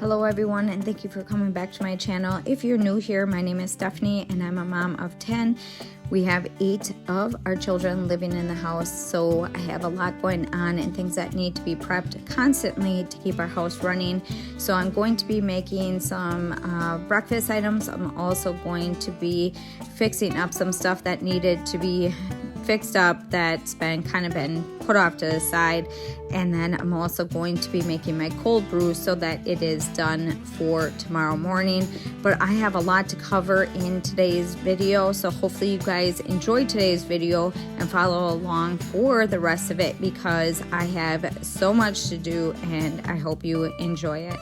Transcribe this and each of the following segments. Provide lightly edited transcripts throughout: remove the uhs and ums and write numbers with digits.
Hello everyone, and thank you for coming back to my channel. If you're new here, my name is Stephanie and I'm a mom of 10. We have 8 of our children living in the house, so I have a lot going on and things that need to be prepped constantly to keep our house running. So I'm going to be making some breakfast items. I'm also going to be fixing up some stuff that needed to be fixed up that's been put off to the side, and then I'm also going to be making my cold brew so that it is done for tomorrow morning. But I have a lot to cover in today's video, so hopefully you guys enjoy today's video and follow along for the rest of it, because I have so much to do and I hope you enjoy it.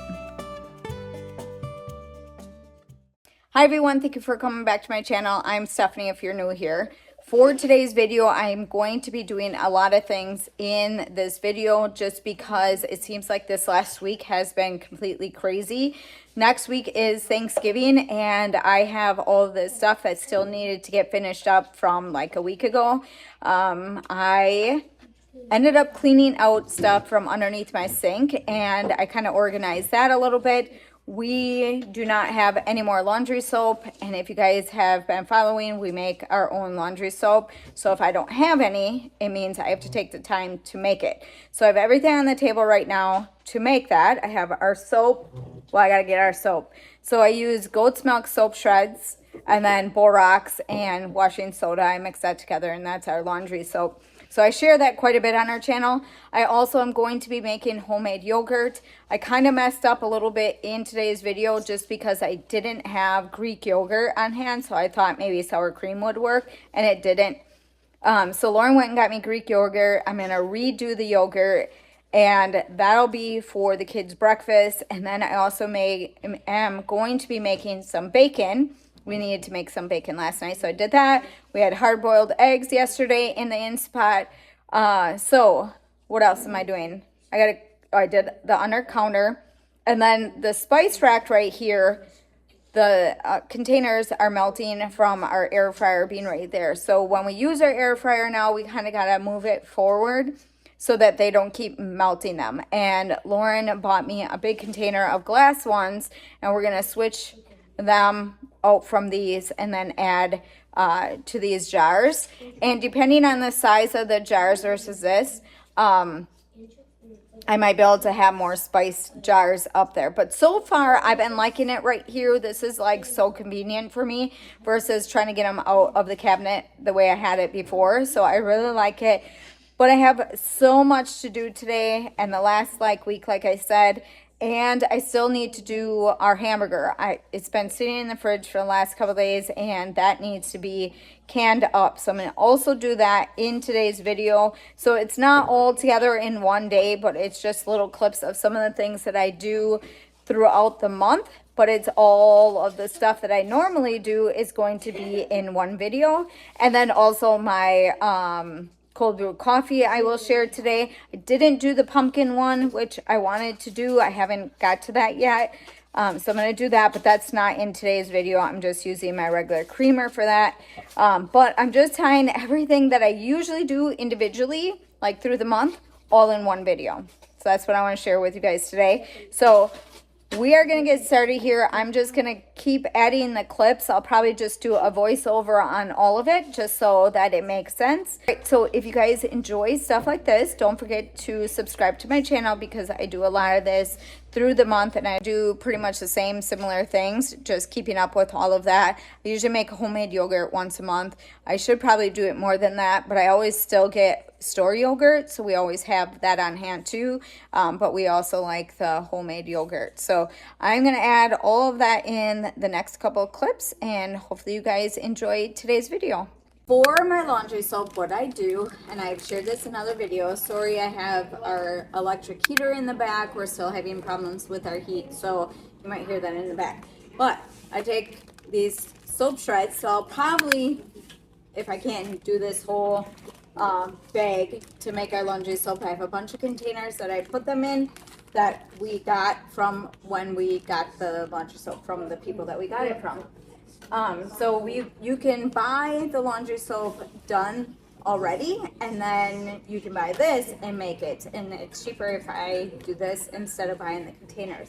Hi everyone, thank you for coming back to my channel. I'm Stephanie if you're new here. For today's video, I'm going to be doing a lot of things in this video just because it seems like this last week has been completely crazy. Next week is Thanksgiving, and I have all of this stuff that still needed to get finished up from like a week ago. I ended up cleaning out stuff from underneath my sink, and I kind of organized that a little bit. We do not have any more laundry soap, and if you guys have been following, we make our own laundry soap. So if I don't have any, it means I have to take the time to make it. So I have everything on the table right now to make that. I have our soap. Well, I gotta get our soap. So I use goat's milk soap shreds, and then borax and washing soda. I mix that together, and that's our laundry soap. So I share that quite a bit on our channel. I also am going to be making homemade yogurt. I kind of messed up a little bit in today's video just because I didn't have Greek yogurt on hand. So I thought maybe sour cream would work, and it didn't. So Lauren went and got me Greek yogurt. I'm going to redo the yogurt, and that'll be for the kids' breakfast. And then I also am going to be making some bacon. We needed to make some bacon last night, so I did that. We had hard-boiled eggs yesterday in the Instant Pot. So what else am I doing? I did the under counter, and then the spice rack right here. The containers are melting from our air fryer being right there. So when we use our air fryer now, we kind of gotta move it forward so that they don't keep melting them. And Lauren bought me a big container of glass ones, and we're gonna switch them out from these and then add to these jars. And depending on the size of the jars versus this, I might be able to have more spice jars up there. But so far, I've been liking it right here. This is like so convenient for me versus trying to get them out of the cabinet the way I had it before. So I really like it. But I have so much to do today and the last week, like I said. And I still need to do our hamburger. It's been sitting in the fridge for the last couple of days, and that needs to be canned up. So I'm going to also do that in today's video. So it's not all together in one day, but it's just little clips of some of the things that I do throughout the month. But it's all of the stuff that I normally do is going to be in one video. And then also my cold brew coffee I will share today. I didn't do the pumpkin one, which I wanted to do. I haven't got to that yet. So I'm going to do that, but that's not in today's video. I'm just using my regular creamer for that. But I'm just tying everything that I usually do individually, like through the month, all in one video. So that's what I want to share with you guys today. So we are going to get started here. I'm just going to keep adding the clips. I'll probably just do a voiceover on all of it just so that it makes sense. Right, so if you guys enjoy stuff like this, don't forget to subscribe to my channel because I do a lot of this through the month, and I do pretty much the same similar things, just keeping up with all of that. I usually make a homemade yogurt once a month. I should probably do it more than that, but I always still get store yogurt, so we always have that on hand too. But we also like the homemade yogurt. So I'm going to add all of that in the next couple of clips, and hopefully you guys enjoy today's video. For my laundry soap, what I do, and I've shared this in other videos, sorry I have our electric heater in the back. We're still having problems with our heat, so you might hear that in the back. But I take these soap shreds, so I'll probably, if I can't do this whole bag to make our laundry soap, I have a bunch of containers that I put them in that we got from when we got the laundry soap from the people that we got it from. So you can buy the laundry soap done already, and then you can buy this and make it, and it's cheaper if I do this instead of buying the containers.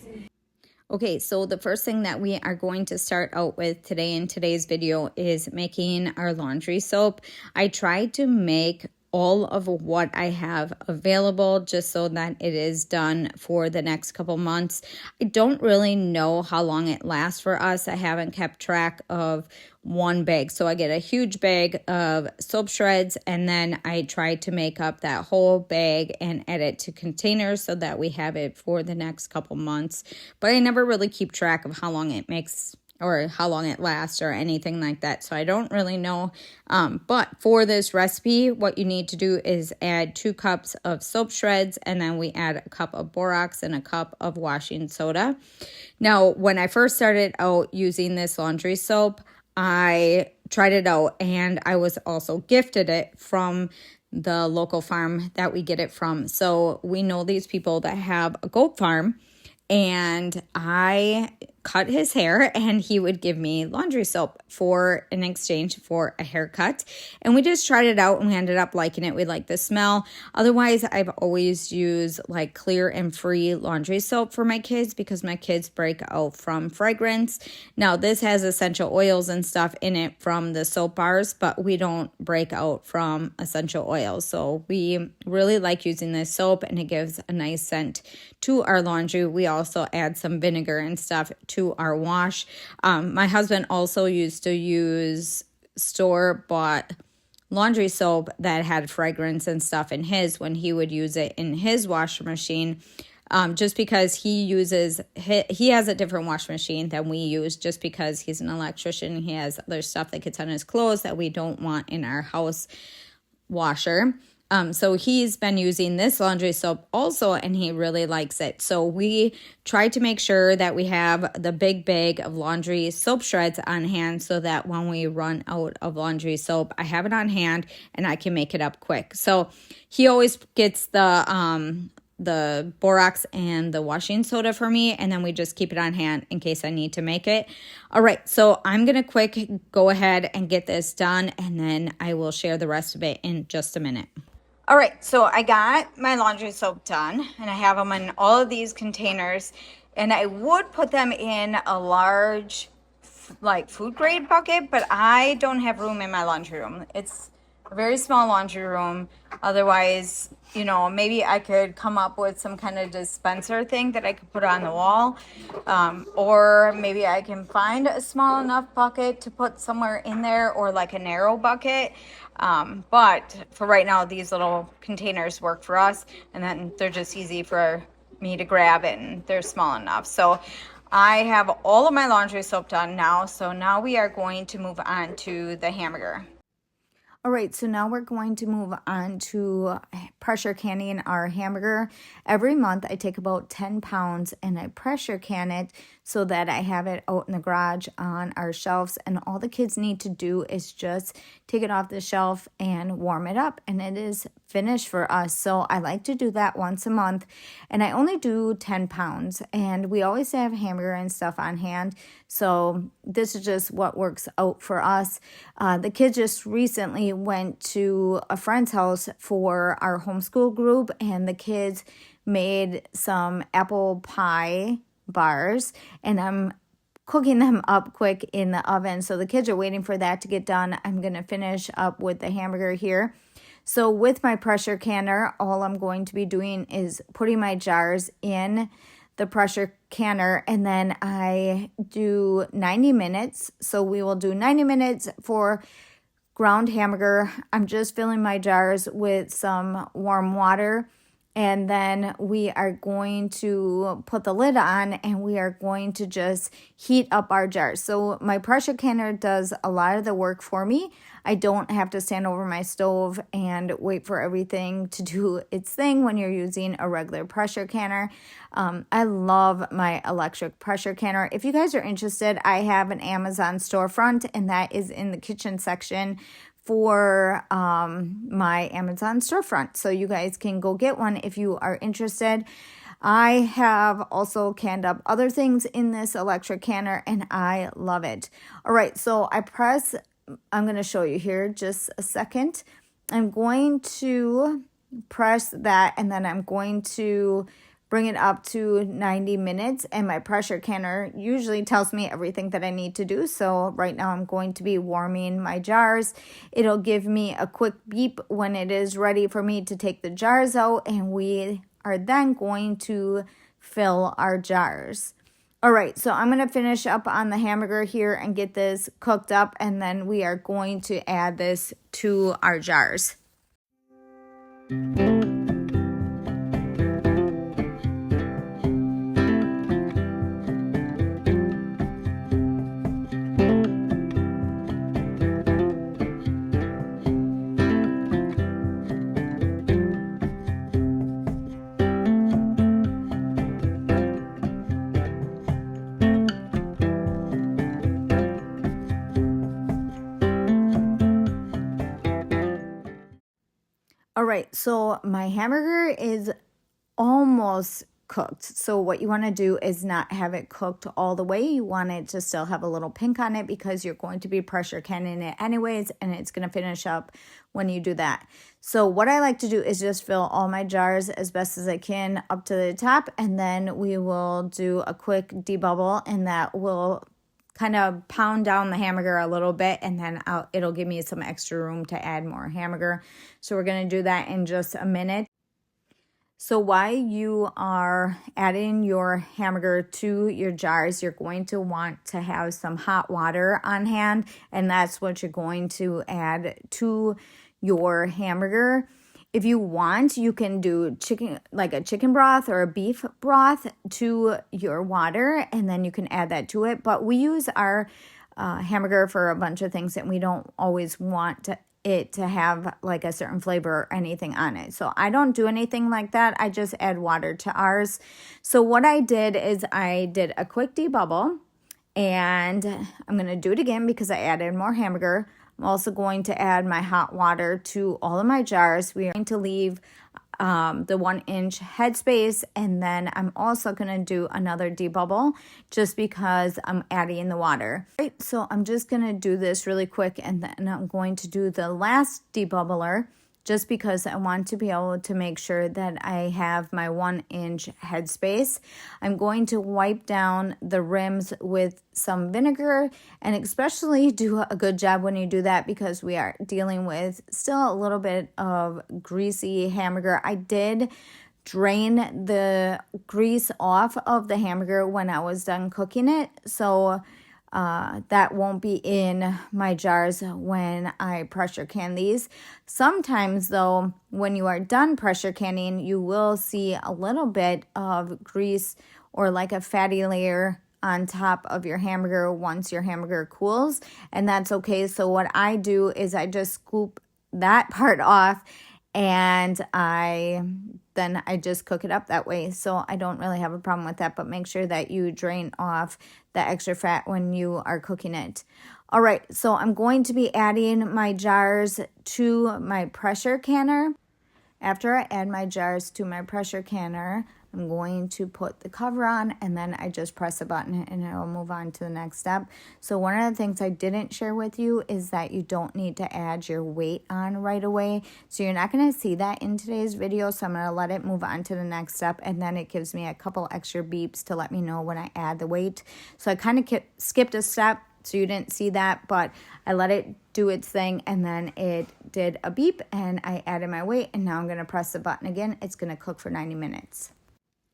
Okay, so the first thing that we are going to start out with today in today's video is making our laundry soap. I tried to make all of what I have available just so that it is done for the next couple months. I don't really know how long it lasts for us. I haven't kept track of one bag. So I get a huge bag of soap shreds, and then I try to make up that whole bag and add it to containers so that we have it for the next couple months. But I never really keep track of how long it makes or how long it lasts or anything like that. So I don't really know. But for this recipe, what you need to do is add 2 cups of soap shreds, and then we add a cup of borax and a cup of washing soda. Now, when I first started out using this laundry soap, I tried it out, and I was also gifted it from the local farm that we get it from. So we know these people that have a goat farm, and I cut his hair and he would give me laundry soap for in exchange for a haircut. And we just tried it out and we ended up liking it. We like the smell. Otherwise, I've always used like clear and free laundry soap for my kids because my kids break out from fragrance. Now, this has essential oils and stuff in it from the soap bars, but we don't break out from essential oils. So we really like using this soap, and it gives a nice scent to our laundry. We also add some vinegar and stuff to our wash. My husband also used to use store-bought laundry soap that had fragrance and stuff in his when he would use it in his washer machine. Just because he has a different wash machine than we use, just because he's an electrician. He has other stuff that gets on his clothes that we don't want in our house washer. So he's been using this laundry soap also, and he really likes it. So we try to make sure that we have the big bag of laundry soap shreds on hand so that when we run out of laundry soap, I have it on hand and I can make it up quick. So he always gets the borax and the washing soda for me, and then we just keep it on hand in case I need to make it. All right, so I'm going to go ahead and get this done, and then I will share the rest of it in just a minute. All right, so I got my laundry soap done, and I have them in all of these containers, and I would put them in a large, like, food grade bucket, but I don't have room in my laundry room. It's a very small laundry room. Otherwise, maybe I could come up with some kind of dispenser thing that I could put on the wall, or maybe I can find a small enough bucket to put somewhere in there, or like a narrow bucket. But for right now, these little containers work for us, and then they're just easy for me to grab, and they're small enough. So I have all of my laundry soap done now. So now we are going to move on to the hamburger. All right, so now we're going to move on to pressure canning our hamburger. Every month I take about 10 pounds and I pressure can it so that I have it out in the garage on our shelves, and all the kids need to do is just take it off the shelf and warm it up, and it is finished for us. So I like to do that once a month, and I only do 10 pounds, and we always have hamburger and stuff on hand. So this is just what works out for us. The kids just recently went to a friend's house for our homeschool group, and the kids made some apple pie bars, and I'm cooking them up quick in the oven. So the kids are waiting for that to get done. I'm going to finish up with the hamburger here. So with my pressure canner, all I'm going to be doing is putting my jars in the pressure canner, and then I do 90 minutes. So we will do 90 minutes for ground hamburger. I'm just filling my jars with some warm water, and then we are going to put the lid on, and we are going to just heat up our jars. So my pressure canner does a lot of the work for me. I don't have to stand over my stove and wait for everything to do its thing when you're using a regular pressure canner. I love my electric pressure canner. If you guys are interested, I have an Amazon storefront, and that is in the kitchen section for my Amazon storefront. So you guys can go get one if you are interested. I have also canned up other things in this electric canner, and I love it. All right, so I'm going to show you here just a second. I'm going to press that, and then I'm going to bring it up to 90 minutes, and my pressure canner usually tells me everything that I need to do. So right now I'm going to be warming my jars. It'll give me a quick beep when it is ready for me to take the jars out, and we are then going to fill our jars. All right, so I'm going to finish up on the hamburger here and get this cooked up, and then we are going to add this to our jars. All right, so my hamburger is almost cooked. So what you want to do is not have it cooked all the way. You want it to still have a little pink on it because you're going to be pressure canning it anyways, and it's going to finish up when you do that. So what I like to do is just fill all my jars as best as I can up to the top, and then we will do a quick debubble, and that will kind of pound down the hamburger a little bit, and then it'll give me some extra room to add more hamburger. So we're going to do that in just a minute. So while you are adding your hamburger to your jars, you're going to want to have some hot water on hand, and that's what you're going to add to your hamburger. If you want, you can do chicken, like a chicken broth or a beef broth to your water, and then you can add that to it. But we use our hamburger for a bunch of things, and we don't always want it to have like a certain flavor or anything on it. So I don't do anything like that. I just add water to ours. So what I did is I did a quick debubble, and I'm going to do it again because I added more hamburger. I'm also going to add my hot water to all of my jars. We are going to leave the 1-inch headspace, and then I'm also going to do another debubble just because I'm adding the water. Right, so I'm just going to do this really quick, and then I'm going to do the last debubbler just because I want to be able to make sure that I have my 1-inch headspace. I'm going to wipe down the rims with some vinegar, and especially do a good job when you do that because we are dealing with still a little bit of greasy hamburger. I did drain the grease off of the hamburger when I was done cooking it, so that won't be in my jars when I pressure can these. Sometimes though, when you are done pressure canning, you will see a little bit of grease or like a fatty layer on top of your hamburger once your hamburger cools, and that's okay. So what I do is I just scoop that part off, and I just cook it up that way. So I don't really have a problem with that, but make sure that you drain off the extra fat when you are cooking it. All right, so I'm going to be adding my jars to my pressure canner. After I add my jars to my pressure canner, I'm going to put the cover on, and then I just press a button and it'll move on to the next step. So one of the things I didn't share with you is that you don't need to add your weight on right away. So you're not going to see that in today's video. So I'm going to let it move on to the next step, and then it gives me a couple extra beeps to let me know when I add the weight. So I kind of skipped a step, so you didn't see that, but I let it do its thing, and then it did a beep, and I added my weight, and now I'm going to press the button again. It's going to cook for 90 minutes.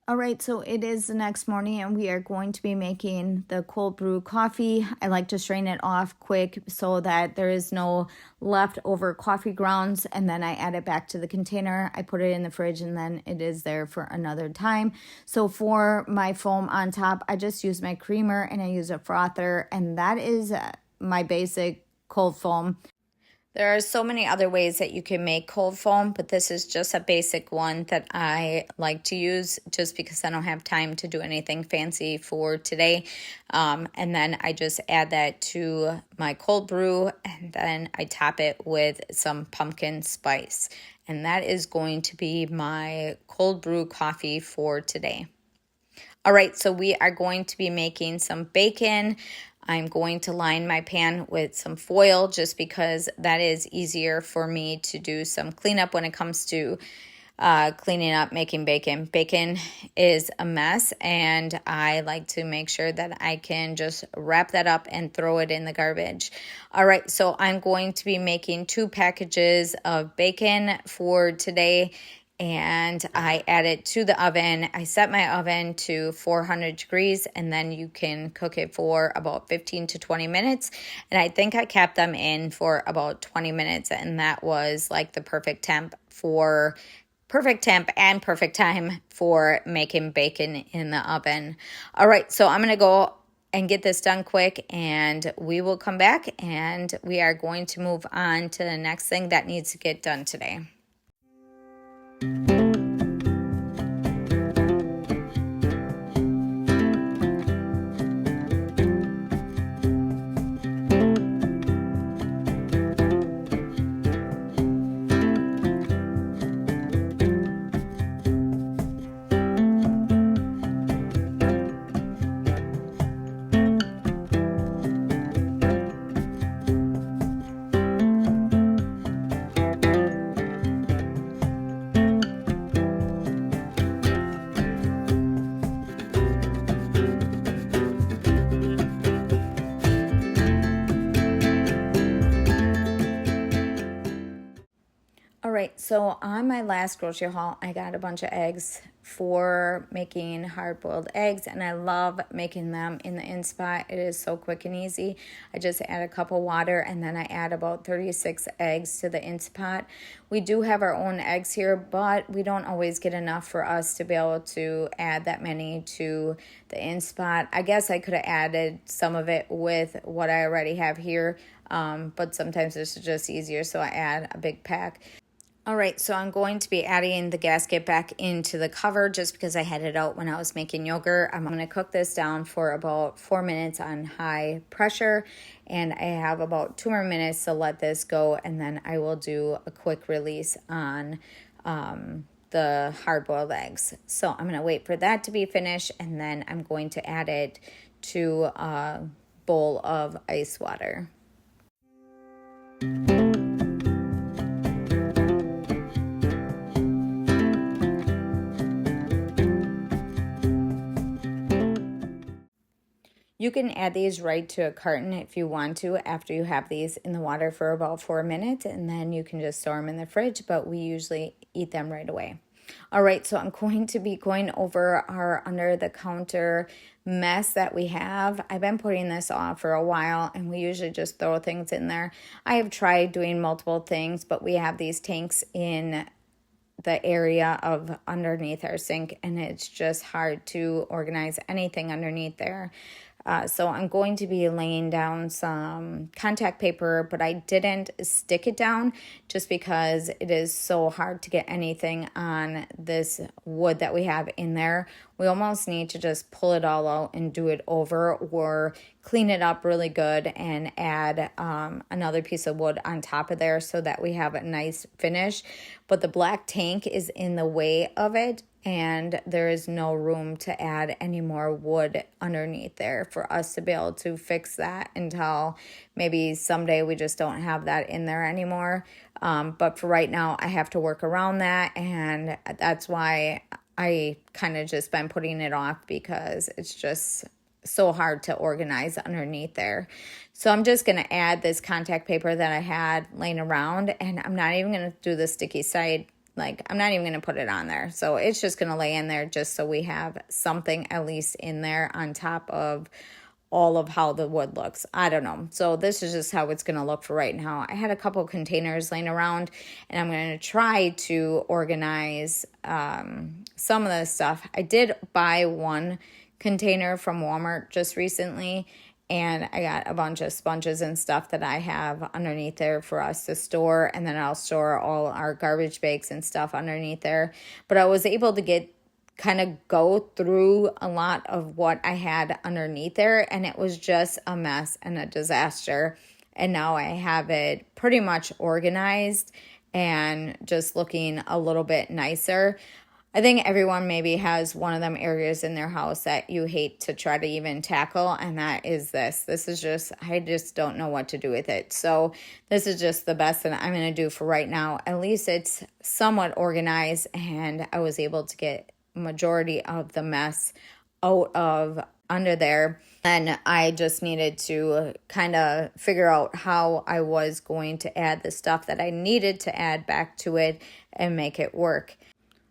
All right, so it is the next morning, and we are going to be making the cold brew coffee. I like to strain it off quick so that there is no leftover coffee grounds, and then I add it back to the container. I put it in the fridge, and then it is there for another time. So for my foam on top, I just use my creamer, and I use a frother, and that is my basic cold foam. There are so many other ways that you can make cold foam, but this is just a basic one that I like to use just because I don't have time to do anything fancy for today. And then I just add that to my cold brew, and then I top it with some pumpkin spice. And that is going to be my cold brew coffee for today. All right, so we are going to be making some bacon. I'm going to line my pan with some foil just because that is easier for me to do some cleanup when it comes to cleaning up, making bacon. Bacon is a mess, and I like to make sure that I can just wrap that up and throw it in the garbage. All right, so I'm going to be making 2 packages of bacon for today, and I add it to the oven. I set my oven to 400 degrees, and then you can cook it for about 15 to 20 minutes. And I think I kept them in for about 20 minutes, and that was like the perfect temp and perfect time for making bacon in the oven. All right, so I'm going to go and get this done quick, and we will come back, and we are going to move on to the next thing that needs to get done today. All right, so on my last grocery haul, I got a bunch of eggs for making hard-boiled eggs, and I love making them in the Inspat. It is so quick and easy. I just add a cup of water, and then I add about 36 eggs to the Inspat. We do have our own eggs here, but we don't always get enough for us to be able to add that many to the Inspat. I guess I could have added some of it with what I already have here, but sometimes it's just easier, so I add a big pack. All right, so I'm going to be adding the gasket back into the cover just because I had it out when I was making yogurt. I'm going to cook this down for about 4 minutes on high pressure, and I have about 2 more minutes to let this go, and then I will do a quick release on the hard-boiled eggs. So I'm going to wait for that to be finished, and then I'm going to add it to a bowl of ice water. You can add these right to a carton if you want to after you have these in the water for about 4 minutes, and then you can just store them in the fridge, but we usually eat them right away. All right, so I'm going to be going over our under-the-counter mess that we have. I've been putting this off for a while, and we usually just throw things in there. I have tried doing multiple things, but we have these tanks in the area of underneath our sink, and it's just hard to organize anything underneath there. So I'm going to be laying down some contact paper, but I didn't stick it down just because it is so hard to get anything on this wood that we have in there. We almost need to just pull it all out and do it over, or clean it up really good and add another piece of wood on top of there so that we have a nice finish. But the black tank is in the way of it, and there is no room to add any more wood underneath there for us to be able to fix that until maybe someday we just don't have that in there anymore. But for right now, I have to work around that, and that's why I kind of just been putting it off, because it's just so hard to organize underneath there. So I'm just going to add this contact paper that I had laying around, and I'm not even going to do the sticky side. Like, I'm not even going to put it on there. So it's just going to lay in there just so we have something at least in there on top of all of how the wood looks. I don't know. So this is just how it's going to look for right now. I had a couple containers laying around, and I'm going to try to organize some of the stuff. I did buy one container from Walmart just recently, and I got a bunch of sponges and stuff that I have underneath there for us to store, and then I'll store all our garbage bags and stuff underneath there. But I was able to go through a lot of what I had underneath there, and it was just a mess and a disaster. And now I have it pretty much organized and just looking a little bit nicer. I think everyone maybe has one of them areas in their house that you hate to try to even tackle, and that is this. This is just, I just don't know what to do with it. So this is just the best that I'm going to do for right now. At least it's somewhat organized, and I was able to get majority of the mess out of under there. And I just needed to kind of figure out how I was going to add the stuff that I needed to add back to it and make it work.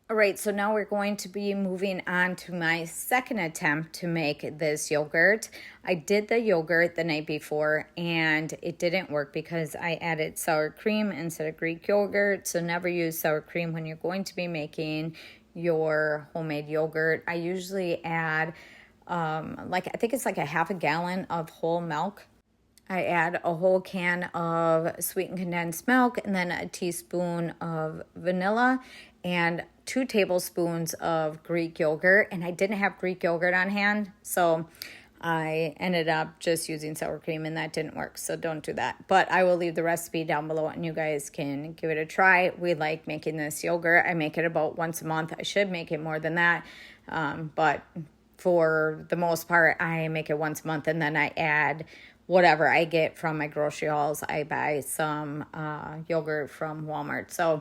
All right, so now we're going to be moving on to my second attempt to make this yogurt. I did the yogurt the night before and it didn't work because I added sour cream instead of Greek yogurt. So never use sour cream when you're going to be making your homemade yogurt. I usually add I think it's like a half a gallon of whole milk. I add a whole can of sweetened condensed milk and then a teaspoon of vanilla and 2 tablespoons of Greek yogurt. And I didn't have Greek yogurt on hand, so I ended up just using sour cream and that didn't work, so don't do that. But I will leave the recipe down below and you guys can give it a try. We like making this yogurt. I make it about once a month. I should make it more than that, but for the most part, I make it once a month and then I add whatever I get from my grocery hauls. I buy some yogurt from Walmart. So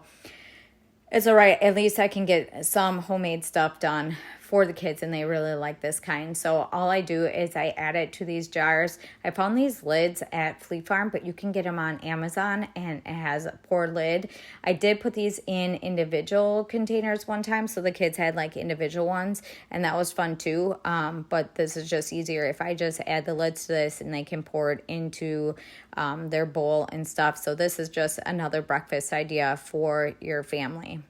it's all right. At least I can get some homemade stuff done for the kids and they really like this kind. So all I do is I add it to these jars. I found these lids at Fleet Farm, but you can get them on Amazon and it has a pour lid. I did put these in individual containers one time, so the kids had like individual ones and that was fun too. But this is just easier if I just add the lids to this and they can pour it into their bowl and stuff. So this is just another breakfast idea for your family.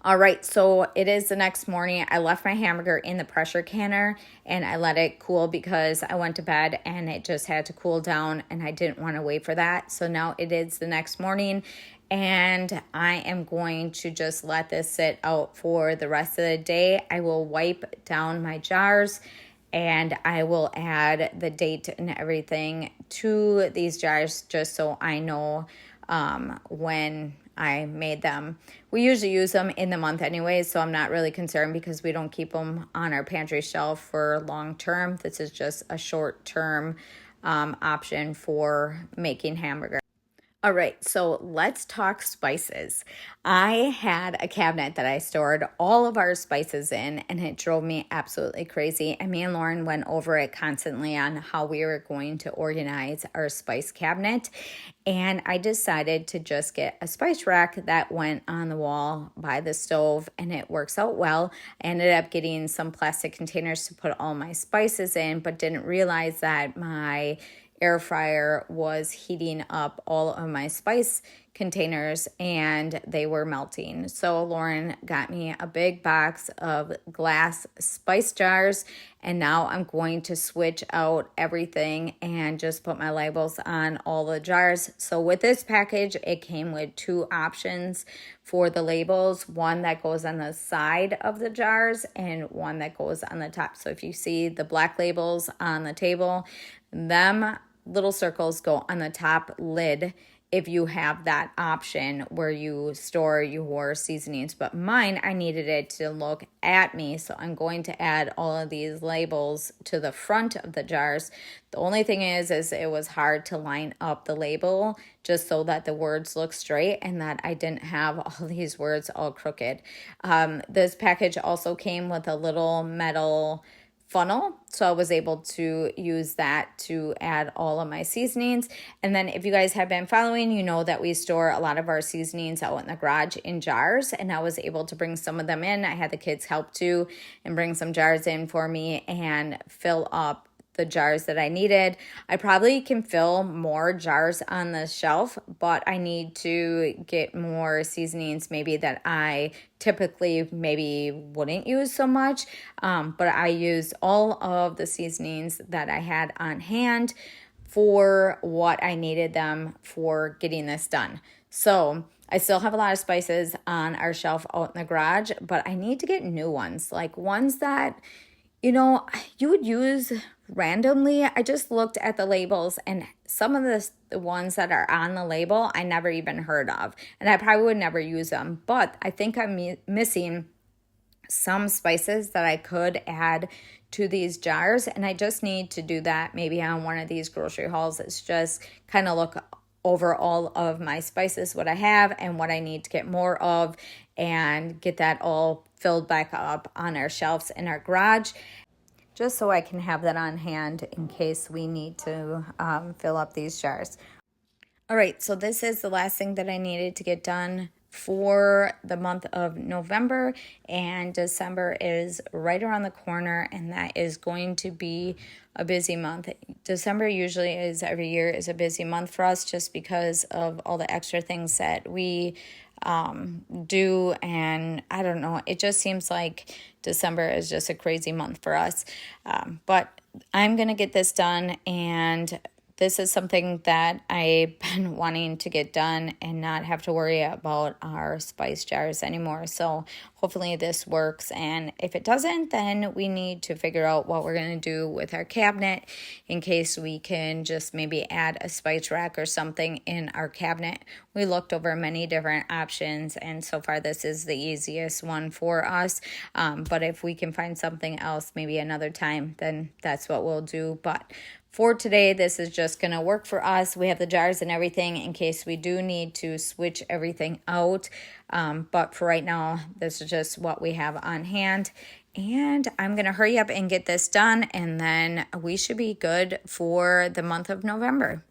All right, so it is the next morning. I left my hamburger in the pressure canner and I let it cool because I went to bed and it just had to cool down and I didn't want to wait for that. So now it is the next morning and I am going to just let this sit out for the rest of the day. I will wipe down my jars and I will add the date and everything to these jars just so I know when I made them. We usually use them in the month anyway, so I'm not really concerned because we don't keep them on our pantry shelf for long term. This is just a short term option for making hamburger. All right, so let's talk spices. I had a cabinet that I stored all of our spices in, and it drove me absolutely crazy. And me and Lauren went over it constantly on how we were going to organize our spice cabinet. And I decided to just get a spice rack that went on the wall by the stove, and it works out well. I ended up getting some plastic containers to put all my spices in, but didn't realize that my air fryer was heating up all of my spice containers and they were melting. So Lauren got me a big box of glass spice jars and now I'm going to switch out everything and just put my labels on all the jars. So with this package, it came with 2 options for the labels, one that goes on the side of the jars and one that goes on the top. So if you see the black labels on the table, them little circles go on the top lid if you have that option where you store your seasonings. But mine, I needed it to look at me, so I'm going to add all of these labels to the front of the jars. The only thing is it was hard to line up the label just so that the words look straight and that I didn't have all these words all crooked. This package also came with a little metal funnel, so I was able to use that to add all of my seasonings. And then if you guys have been following, you know that we store a lot of our seasonings out in the garage in jars, and I was able to bring some of them in. I had the kids help too and bring some jars in for me and fill up the jars that I needed. I probably can fill more jars on the shelf, but I need to get more seasonings maybe that I typically maybe wouldn't use so much. But I used all of the seasonings that I had on hand for what I needed them for getting this done. So I still have a lot of spices on our shelf out in the garage, but I need to get new ones, like ones that You know, you would use randomly. I just looked at the labels, and some of the ones that are on the label I never even heard of, and I probably would never use them. But I think I'm missing some spices that I could add to these jars, and I just need to do that maybe on one of these grocery hauls. It's just kind of look over all of my spices, what I have and what I need to get more of, and get that all filled back up on our shelves in our garage, just so I can have that on hand in case we need to fill up these jars. All right, so this is the last thing that I needed to get done for the month of November, and December is right around the corner, and that is going to be a busy month. December usually is, every year, is a busy month for us just because of all the extra things that we do, and I don't know, it just seems like December is just a crazy month for us, but I'm gonna get this done, and this is something that I've been wanting to get done and not have to worry about our spice jars anymore. So hopefully this works. And if it doesn't, then we need to figure out what we're going to do with our cabinet in case we can just maybe add a spice rack or something in our cabinet. We looked over many different options, and so far this is the easiest one for us. But if we can find something else maybe another time, then that's what we'll do. But for today, this is just going to work for us. We have the jars and everything in case we do need to switch everything out. But for right now, this is just what we have on hand. And I'm going to hurry up and get this done, and then we should be good for the month of November.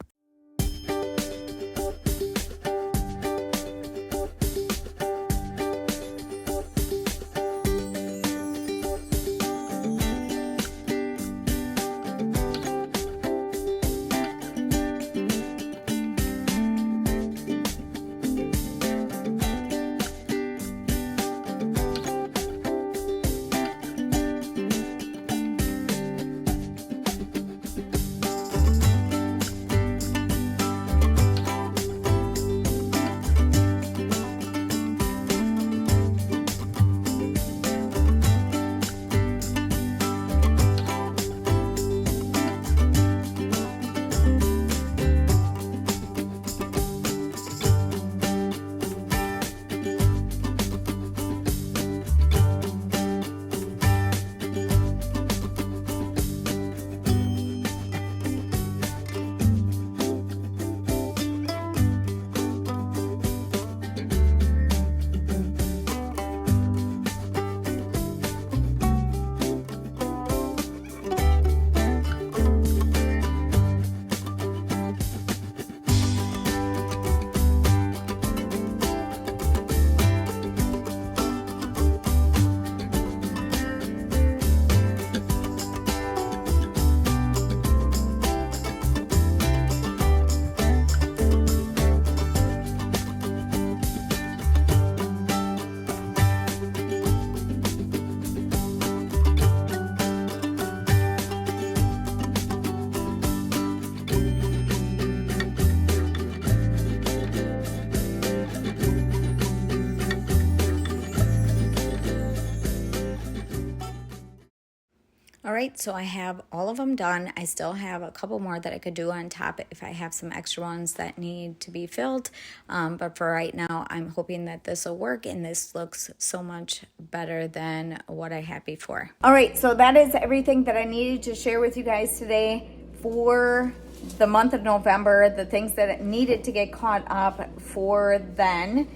All right, so I have all of them done. I still have a couple more that I could do on top if I have some extra ones that need to be filled. But for right now, I'm hoping that this will work, and this looks so much better than what I had before. All right, so that is everything that I needed to share with you guys today for the month of November, the things that needed to get caught up for then.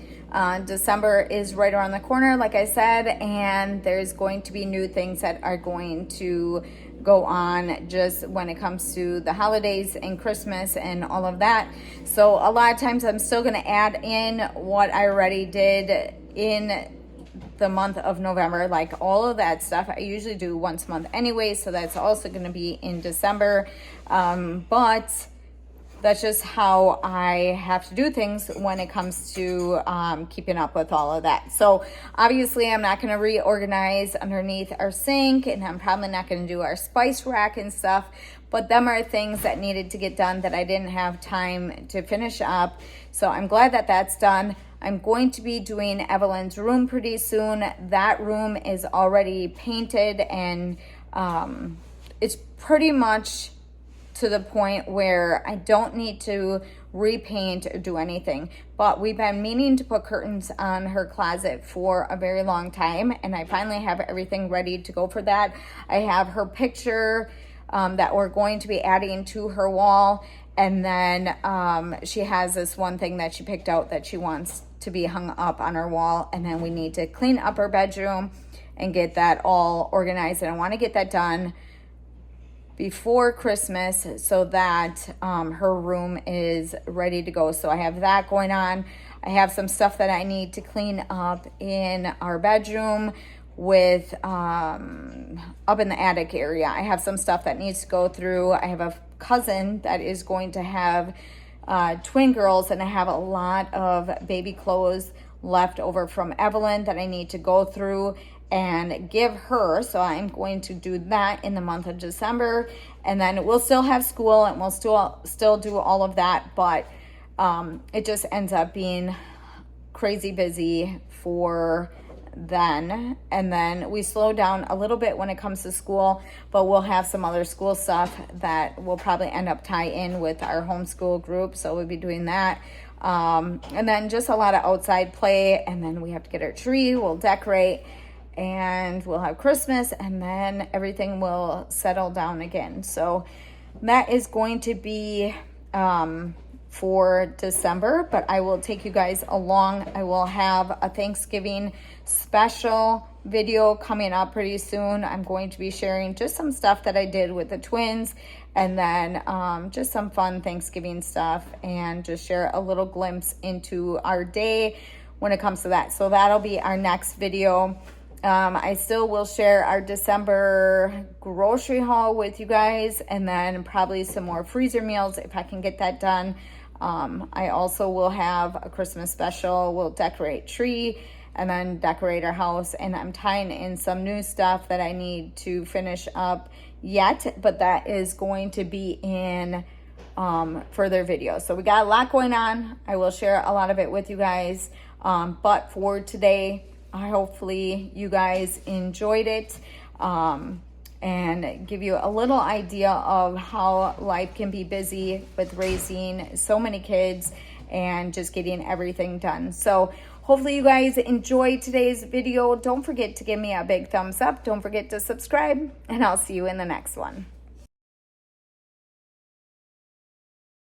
December is right around the corner, like I said, and there's going to be new things that are going to go on just when it comes to the holidays and Christmas and all of that. So a lot of times I'm still going to add in what I already did in the month of November, like all of that stuff. I usually do once a month anyway, so that's also going to be in December. But that's just how I have to do things when it comes to keeping up with all of that. So obviously I'm not going to reorganize underneath our sink, and I'm probably not going to do our spice rack and stuff, but them are things that needed to get done that I didn't have time to finish up. So I'm glad that that's done. I'm going to be doing Evelyn's room pretty soon. That room is already painted and It's pretty much to the point where I don't need to repaint or do anything, but we've been meaning to put curtains on her closet for a very long time, and I finally have everything ready to go for that. I have her picture that we're going to be adding to her wall, and then she has this one thing that she picked out that she wants to be hung up on her wall, and then we need to clean up her bedroom and get that all organized, and I want to get that done before Christmas so that her room is ready to go. So I have that going on. I have some stuff that I need to clean up in our bedroom with up in the attic area. I have some stuff that needs to go through. I have a cousin that is going to have twin girls, and I have a lot of baby clothes left over from Evelyn that I need to go through and give her. So I'm going to do that in the month of December, and then we'll still have school and we'll still do all of that, but it just ends up being crazy busy for then. And then we slow down a little bit when it comes to school, but we'll have some other school stuff that will probably end up tie in with our homeschool group, so we'll be doing that. And then just a lot of outside play, and then we have to get our tree, we'll decorate, and we'll have Christmas, and then everything will settle down again. So that is going to be for December, but I will take you guys along. I will have a Thanksgiving special video coming up pretty soon. I'm going to be sharing just some stuff that I did with the twins, and then just some fun Thanksgiving stuff, and just share a little glimpse into our day when it comes to that. So that'll be our next video. I still will share our December grocery haul with you guys, and then probably some more freezer meals if I can get that done. I also will have a Christmas special. We'll decorate tree and then decorate our house, and I'm tying in some new stuff that I need to finish up yet, but that is going to be in further videos. So we got a lot going on. I will share a lot of it with you guys, but for today, hopefully you guys enjoyed it, and give you a little idea of how life can be busy with raising so many kids and just getting everything done. So hopefully you guys enjoyed today's video. Don't forget to give me a big thumbs up. Don't forget to subscribe, and I'll see you in the next one.